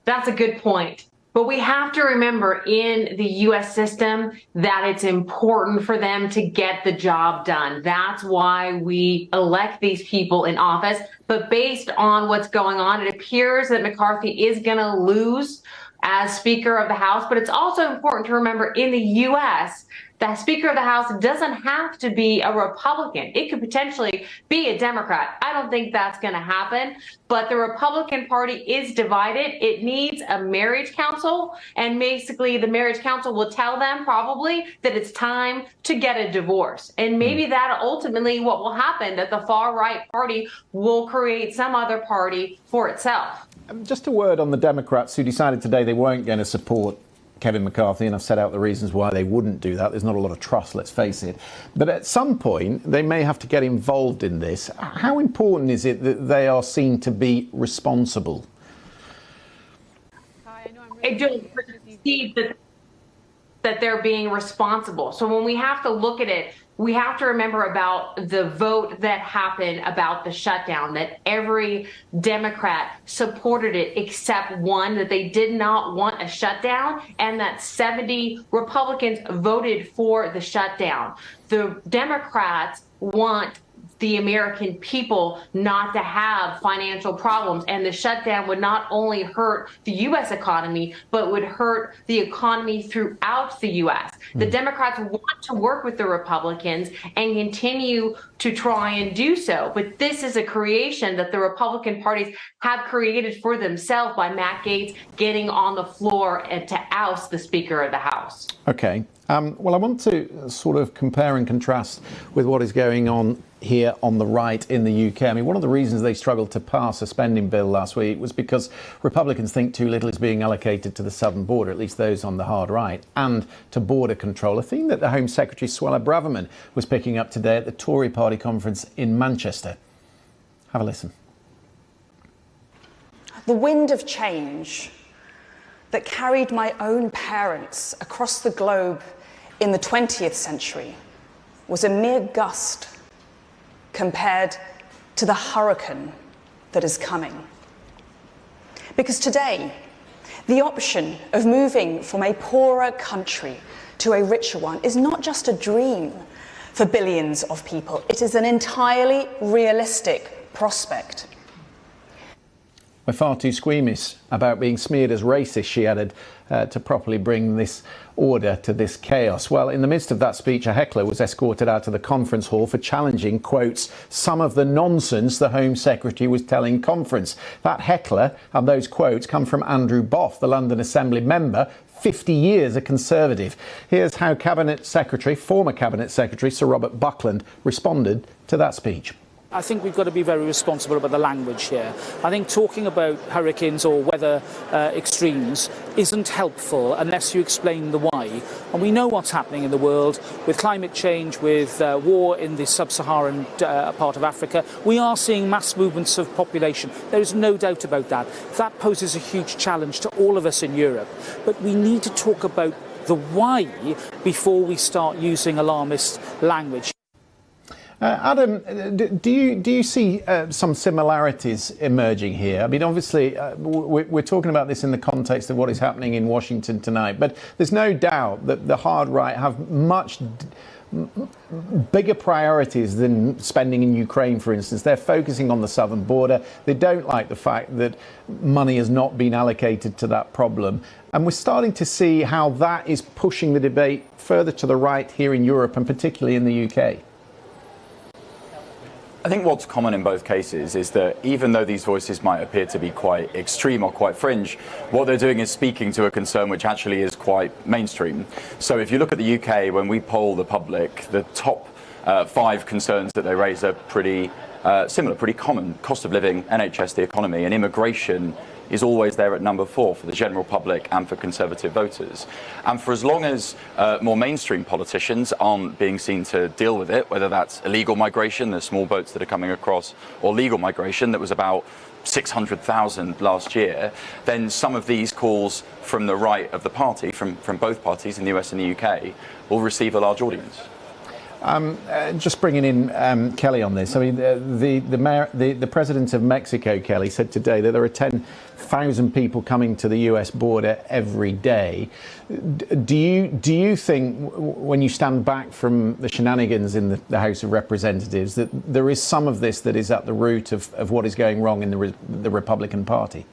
That's a good point. But we have to remember in the U.S. system that it's important for them to get the job done. That's why we elect these people in office. But based on what's going on, it appears that McCarthy is going to lose as Speaker of the House. But it's also important to remember in the U.S., the Speaker of the House doesn't have to be a Republican. It could potentially be a Democrat. I don't think that's going to happen, but the Republican Party is divided. It needs a marriage council, and basically the marriage council will tell them probably that it's time to get a divorce. And maybe that ultimately what will happen, that the far-right party will create some other party for itself. Just a word on the Democrats who decided today they weren't going to support Kevin McCarthy, and I've set out the reasons why they wouldn't do that. There's not a lot of trust, let's face it. But at some point, they may have to get involved in this. How important is it that they are seen to be responsible? I don't perceive that they're being responsible. So when we have to look at it, we have to remember about the vote that happened about the shutdown, that every Democrat supported it except one, that they did not want a shutdown, and that 70 Republicans voted for the shutdown. The Democrats want the American people not to have financial problems, and the shutdown would not only hurt the U.S. economy, but would hurt the economy throughout the U.S. The Democrats want to work with the Republicans and continue to try and do so, but this is a creation that the Republican parties have created for themselves by Matt Gaetz getting on the floor and to oust the Speaker of the House. Okay. Well, I want to sort of compare and contrast with what is going on here on the right in the UK. I mean, one of the reasons they struggled to pass a spending bill last week was because Republicans think too little is being allocated to the southern border, at least those on the hard right, and to border control, a theme that the Home Secretary Suella Braverman was picking up today at the Tory party conference in Manchester. Have a listen. The wind of change that carried my own parents across the globe in the 20th century was a mere gust compared to the hurricane that is coming. Because today, the option of moving from a poorer country to a richer one is not just a dream for billions of people. It is an entirely realistic prospect. We're far too squeamish about being smeared as racist, she added, to properly bring this order to this chaos. Well, in the midst of that speech, a heckler was escorted out of the conference hall for challenging, quotes, some of the nonsense the Home Secretary was telling conference. That heckler and those quotes come from Andrew Boff, the London Assembly member, 50 years a Conservative. Here's how former Cabinet Secretary Sir Robert Buckland responded to that speech. I think we've got to be very responsible about the language here. I think talking about hurricanes or weather extremes isn't helpful unless you explain the why. And we know what's happening in the world with climate change, with war in the sub-Saharan part of Africa. We are seeing mass movements of population. There is no doubt about that. That poses a huge challenge to all of us in Europe. But we need to talk about the why before we start using alarmist language. Adam, do you see some similarities emerging here? I mean, obviously, we're talking about this in the context of what is happening in Washington tonight, but there's no doubt that the hard right have much bigger priorities than spending in Ukraine, for instance. They're focusing on the southern border. They don't like the fact that money has not been allocated to that problem. And we're starting to see how that is pushing the debate further to the right here in Europe and particularly in the UK. I think what's common in both cases is that even though these voices might appear to be quite extreme or quite fringe, what they're doing is speaking to a concern which actually is quite mainstream. So if you look at the UK, when we poll the public, the top 5 concerns that they raise are pretty similar, pretty common. Cost of living, NHS, the economy, and immigration is always there at number 4 for the general public and for Conservative voters. And for as long as more mainstream politicians aren't being seen to deal with it, whether that's illegal migration, the small boats that are coming across, or legal migration that was about 600,000 last year, then some of these calls from the right of the party, from both parties in the US and the UK, will receive a large audience. Just bringing in Kelly on this. I mean, the president of Mexico, Kelly, said today that there are 10,000 people coming to the US border every day. Do you think, when you stand back from the shenanigans in the House of Representatives, that there is some of this that is at the root of what is going wrong in the Republican Party?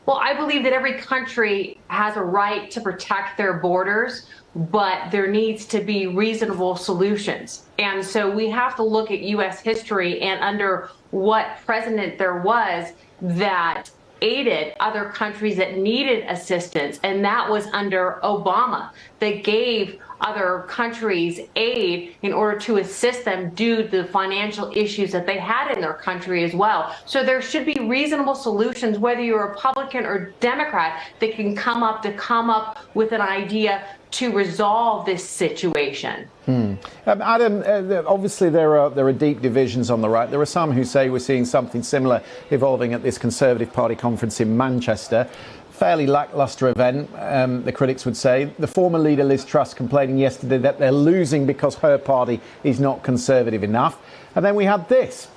Well, I believe that every country has a right to protect their borders, but there needs to be reasonable solutions. And so we have to look at U.S. history and under what president there was that aided other countries that needed assistance. And that was under Obama, that gave other countries aid in order to assist them due to the financial issues that they had in their country as well. So there should be reasonable solutions, whether you're Republican or Democrat, that can come up with an idea to resolve this situation. Adam, obviously there are deep divisions on the right. There are some who say we're seeing something similar evolving at this Conservative Party conference in Manchester. Fairly lacklustre event, the critics would say. The former leader Liz Truss complaining yesterday that they're losing because her party is not conservative enough. And then we had this.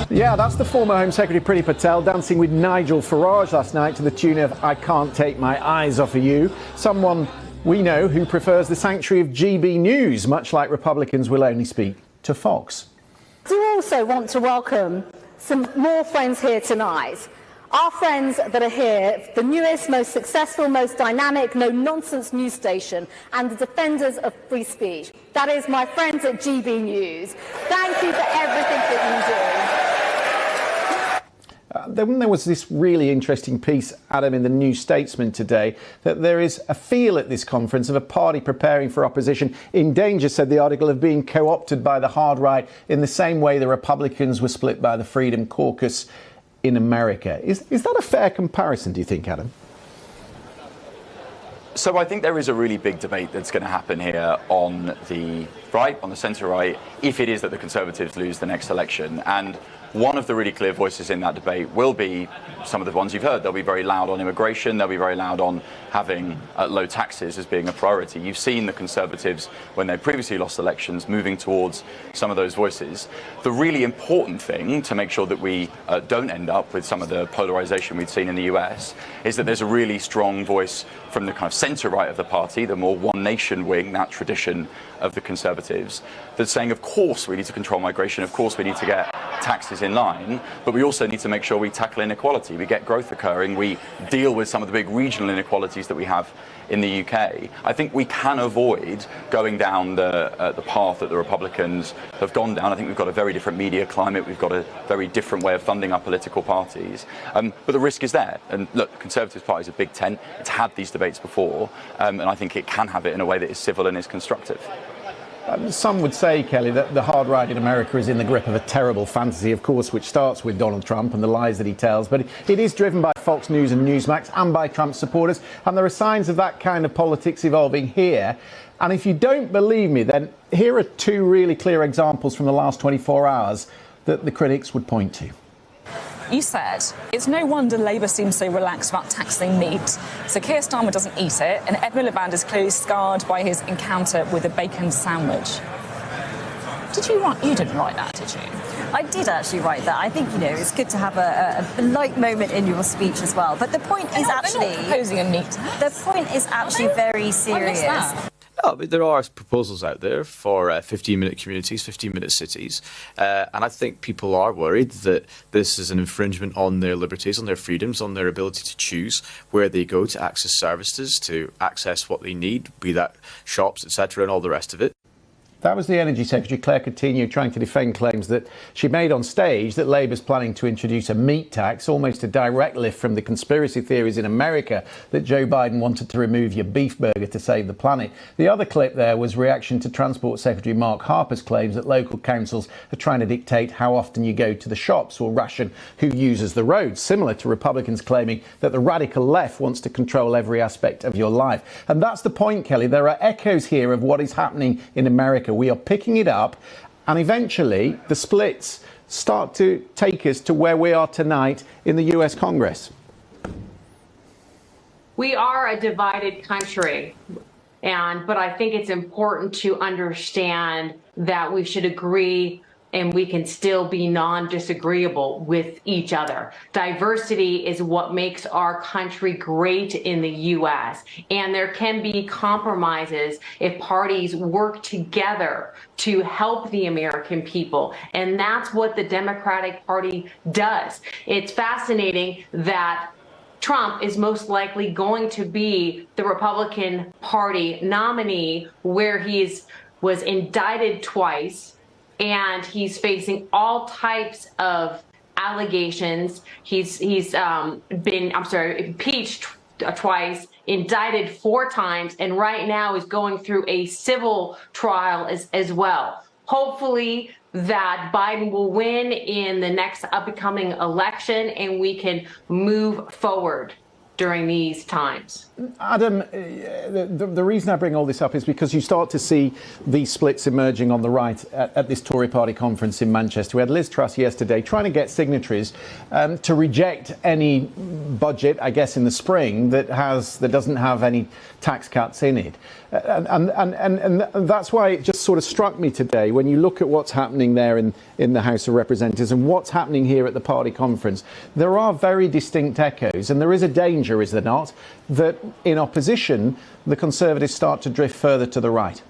Yeah, that's the former Home Secretary Priti Patel dancing with Nigel Farage last night to the tune of "I Can't Take My Eyes Off of You." Someone we know who prefers the sanctuary of GB News, much like Republicans will only speak to Fox. I do also want to welcome some more friends here tonight. Our friends that are here, the newest, most successful, most dynamic, no-nonsense news station, and the defenders of free speech. That is my friends at GB News. Thank you for everything that you do. Then there was this really interesting piece, Adam, in the New Statesman today, that there is a feel at this conference of a party preparing for opposition in danger, said the article, of being co-opted by the hard right in the same way the Republicans were split by the Freedom Caucus in America. Is that a fair comparison, do you think, Adam? So I think there is a really big debate that's going to happen here on the right, on the centre-right, if it is that the Conservatives lose the next election. And one of the really clear voices in that debate will be some of the ones you've heard. They'll be very loud on immigration. They'll be very loud on having low taxes as being a priority. You've seen the Conservatives, when they previously lost elections, moving towards some of those voices. The really important thing to make sure that we don't end up with some of the polarization we've seen in the US is that there's a really strong voice from the kind of centre-right of the party, the more one nation wing, that tradition of the Conservatives, that's saying, of course, we need to control migration, of course, we need to get taxes in line, but we also need to make sure we tackle inequality, we get growth occurring, we deal with some of the big regional inequalities that we have in the UK. I think we can avoid going down the path that the Republicans have gone down. I think we've got a very different media climate, we've got a very different way of funding our political parties, but the risk is there. And look, the Conservative Party is a big tent, it's had these debates before, and I think it can have it in a way that is civil and is constructive. Some would say, Kelly, that the hard right in America is in the grip of a terrible fantasy, of course, which starts with Donald Trump and the lies that he tells. But it is driven by Fox News and Newsmax and by Trump supporters. And there are signs of that kind of politics evolving here. And if you don't believe me, then here are two really clear examples from the last 24 hours that the critics would point to. You said it's no wonder Labour seems so relaxed about taxing meat. So Keir Starmer doesn't eat it, and Ed Miliband is clearly scarred by his encounter with a bacon sandwich. You didn't write that, did you? I did actually write that. I think, it's good to have a light moment in your speech as well. But the point is actually... They're not proposing a meat tax. The point is actually very serious. No, but there are proposals out there for 15-minute communities, 15-minute cities, and I think people are worried that this is an infringement on their liberties, on their freedoms, on their ability to choose where they go to access services, to access what they need, be that shops, etc., and all the rest of it. That was the Energy Secretary, Claire Coutinho, trying to defend claims that she made on stage that Labour's planning to introduce a meat tax, almost a direct lift from the conspiracy theories in America that Joe Biden wanted to remove your beef burger to save the planet. The other clip there was reaction to Transport Secretary Mark Harper's claims that local councils are trying to dictate how often you go to the shops or ration who uses the roads, similar to Republicans claiming that the radical left wants to control every aspect of your life. And that's the point, Kelly. There are echoes here of what is happening in America. We are picking it up, and eventually the splits start to take us to where we are tonight in the US Congress? We are a divided country, but I think it's important to understand that we should agree and we can still be non-disagreeable with each other. Diversity is what makes our country great in the U.S. And there can be compromises if parties work together to help the American people. And that's what the Democratic Party does. It's fascinating that Trump is most likely going to be the Republican Party nominee, where was indicted twice, and he's facing all types of allegations. He's been impeached twice, indicted 4 times, and right now is going through a civil trial as well. Hopefully that Biden will win in the next upcoming election and we can move forward during these times. Adam, the reason I bring all this up is because you start to see these splits emerging on the right at this Tory party conference in Manchester. We had Liz Truss yesterday trying to get signatories to reject any budget, I guess, in the spring that doesn't have any tax cuts in it. And that's why it just sort of struck me today when you look at what's happening there in the House of Representatives and what's happening here at the party conference. There are very distinct echoes, and there is a danger, is there not, that in opposition, the Conservatives start to drift further to the right?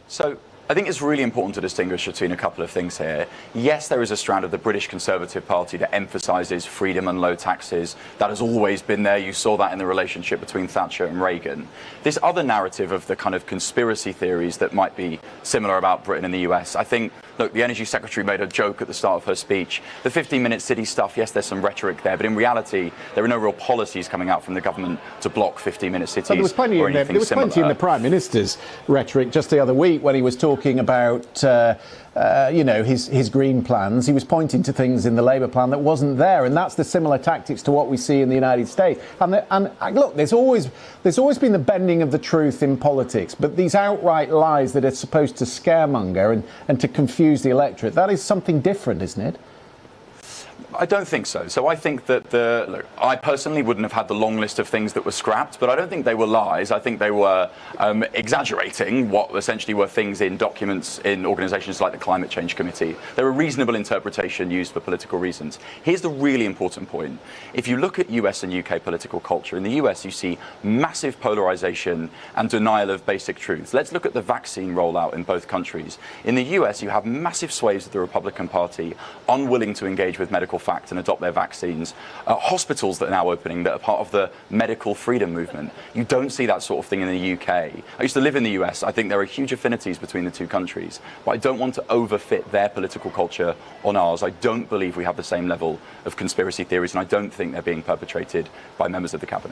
So I think it's really important to distinguish between a couple of things here. Yes, there is a strand of the British Conservative Party that emphasises freedom and low taxes. That has always been there. You saw that in the relationship between Thatcher and Reagan. This other narrative of the kind of conspiracy theories that might be similar about Britain and the US, I think, look, the Energy Secretary made a joke at the start of her speech. The 15-minute city stuff, yes, there's some rhetoric there, but in reality, there are no real policies coming out from the government to block 15-minute cities. So there was plenty or in there. anything There was plenty in the Prime Minister's rhetoric just the other week when he was talking about his green plans. He was pointing to things in the Labour plan that wasn't there, and that's the similar tactics to what we see in the United States. And look, there's always been the bending of the truth in politics, but these outright lies that are supposed to scaremonger and to confuse the electorate, that is something different, isn't it? I don't think so. So I think that look, I personally wouldn't have had the long list of things that were scrapped, but I don't think they were lies. I think they were exaggerating what essentially were things in documents in organisations like the Climate Change Committee. They're a reasonable interpretation used for political reasons. Here's the really important point. If you look at US and UK political culture, in the US you see massive polarisation and denial of basic truths. Let's look at the vaccine rollout in both countries. In the US you have massive swathes of the Republican Party unwilling to engage with medical fact and adopt their vaccines, hospitals that are now opening that are part of the medical freedom movement. You don't see that sort of thing in the UK. I used to live in the US. I think there are huge affinities between the two countries, but I don't want to overfit their political culture on ours. I don't believe we have the same level of conspiracy theories, and I don't think they're being perpetrated by members of the cabinet.